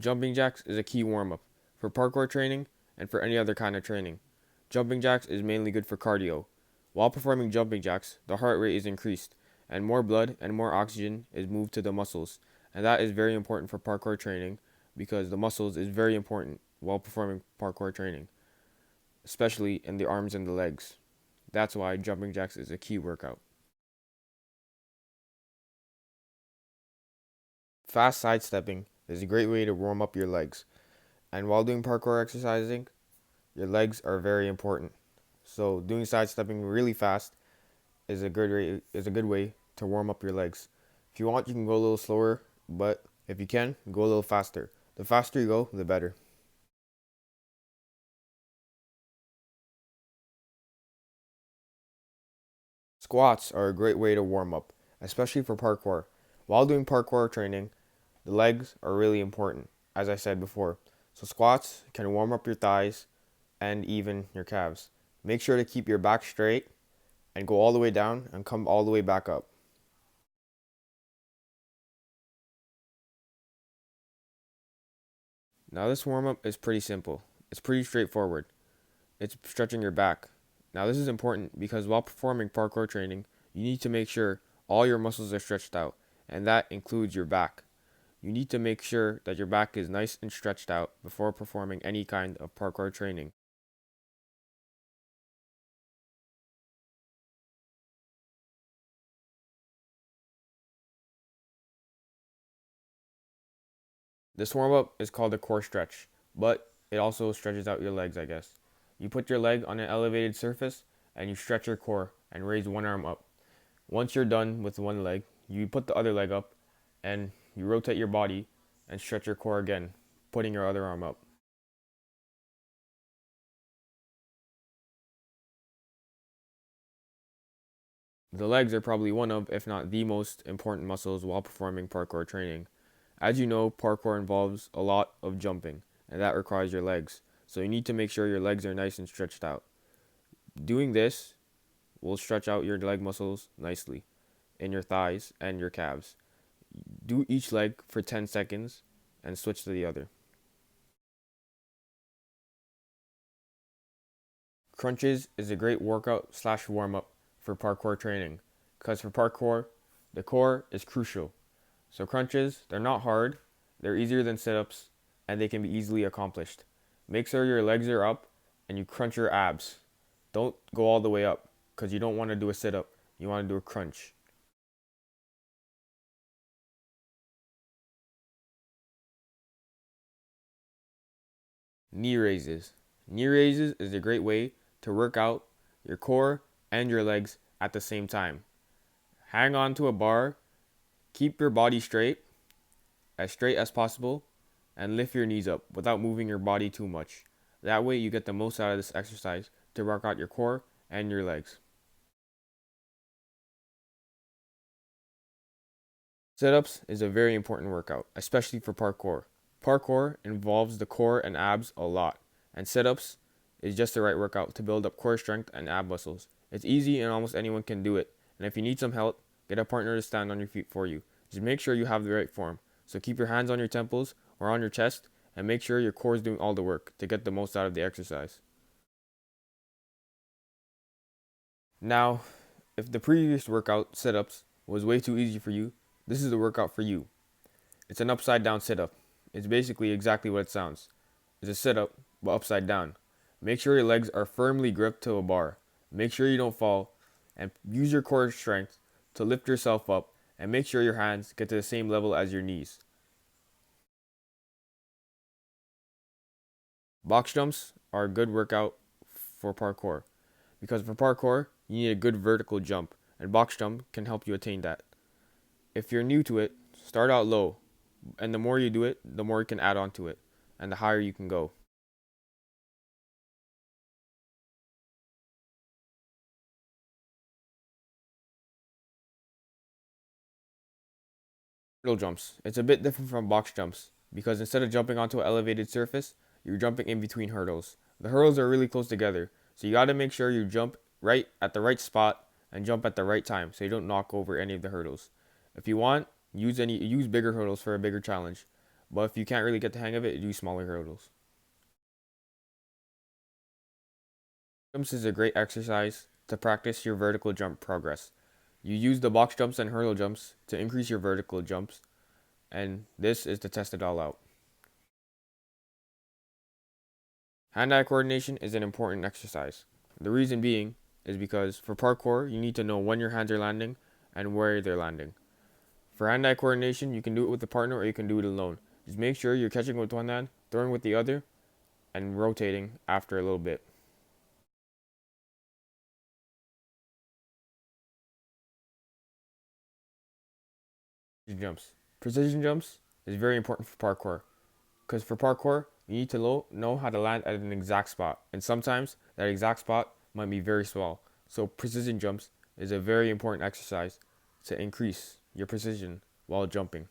Jumping jacks is a key warm-up for parkour training and for any other kind of training. Jumping jacks is mainly good for cardio. While performing jumping jacks, the heart rate is increased and more blood and more oxygen is moved to the muscles. And that is very important for parkour training because the muscles is very important while performing parkour training, especially in the arms and the legs. That's why jumping jacks is a key workout. Fast sidestepping is a great way to warm up your legs. And while doing parkour exercising, your legs are very important. So doing sidestepping really fast is a good way to warm up your legs. If you want, you can go a little slower, but if you can, go a little faster. The faster you go, the better. Squats are a great way to warm up, especially for parkour. While doing parkour training, the legs are really important, as I said before. So squats can warm up your thighs and even your calves. Make sure to keep your back straight and go all the way down and come all the way back up. Now this warm up is pretty simple. It's pretty straightforward. It's stretching your back. Now this is important because while performing parkour training, you need to make sure all your muscles are stretched out, and that includes your back. You need to make sure that your back is nice and stretched out before performing any kind of parkour training. This warm up is called a core stretch, but it also stretches out your legs, I guess. You put your leg on an elevated surface and you stretch your core and raise one arm up. Once you're done with one leg, you put the other leg up and you rotate your body and stretch your core again, putting your other arm up. The legs are probably one of, if not the most important muscles while performing parkour training. As you know, parkour involves a lot of jumping, and that requires your legs. So you need to make sure your legs are nice and stretched out. Doing this will stretch out your leg muscles nicely in your thighs and your calves. Do each leg for 10 seconds and switch to the other. Crunches is a great workout slash warm up for parkour training because for parkour, the core is crucial. So crunches, they're not hard, they're easier than sit-ups, and they can be easily accomplished. Make sure your legs are up and you crunch your abs. Don't go all the way up because you don't want to do a sit-up. You want to do a crunch. Knee raises. Knee raises is a great way to work out your core and your legs at the same time. Hang on to a bar, keep your body straight as possible, and lift your knees up without moving your body too much. That way, you get the most out of this exercise to work out your core and your legs. Sit ups is a very important workout, especially for parkour. Parkour involves the core and abs a lot, and sit ups is just the right workout to build up core strength and ab muscles. It's easy and almost anyone can do it. And if you need some help, get a partner to stand on your feet for you. Just make sure you have the right form. So keep your hands on your temples or on your chest and make sure your core is doing all the work to get the most out of the exercise. Now, if the previous workout sit ups was way too easy for you, this is the workout for you. It's an upside down sit up. It's basically exactly what it sounds. It's a sit up, but upside down. Make sure your legs are firmly gripped to a bar. Make sure you don't fall, and use your core strength to lift yourself up and make sure your hands get to the same level as your knees. Box jumps are a good workout for parkour because for parkour, you need a good vertical jump, and box jump can help you attain that. If you're new to it, start out low, and the more you do it, the more you can add on to it, and the higher you can go. Hurdle jumps. It's a bit different from box jumps because instead of jumping onto an elevated surface, you're jumping in between hurdles. The hurdles are really close together, so you got to make sure you jump right at the right spot and jump at the right time so you don't knock over any of the hurdles. If you want, use bigger hurdles for a bigger challenge, but if you can't really get the hang of it, do smaller hurdles. Jumps is a great exercise to practice your vertical jump progress. You use the box jumps and hurdle jumps to increase your vertical jumps, and this is to test it all out. Hand-eye coordination is an important exercise. The reason being is because for parkour, you need to know when your hands are landing and where they're landing. For hand-eye coordination, you can do it with a partner or you can do it alone. Just make sure you're catching with one hand, throwing with the other, and rotating after a little bit. Jumps. Precision jumps is very important for parkour. Because for parkour, you need to know how to land at an exact spot. And sometimes that exact spot might be very small. So precision jumps is a very important exercise to increase your precision while jumping.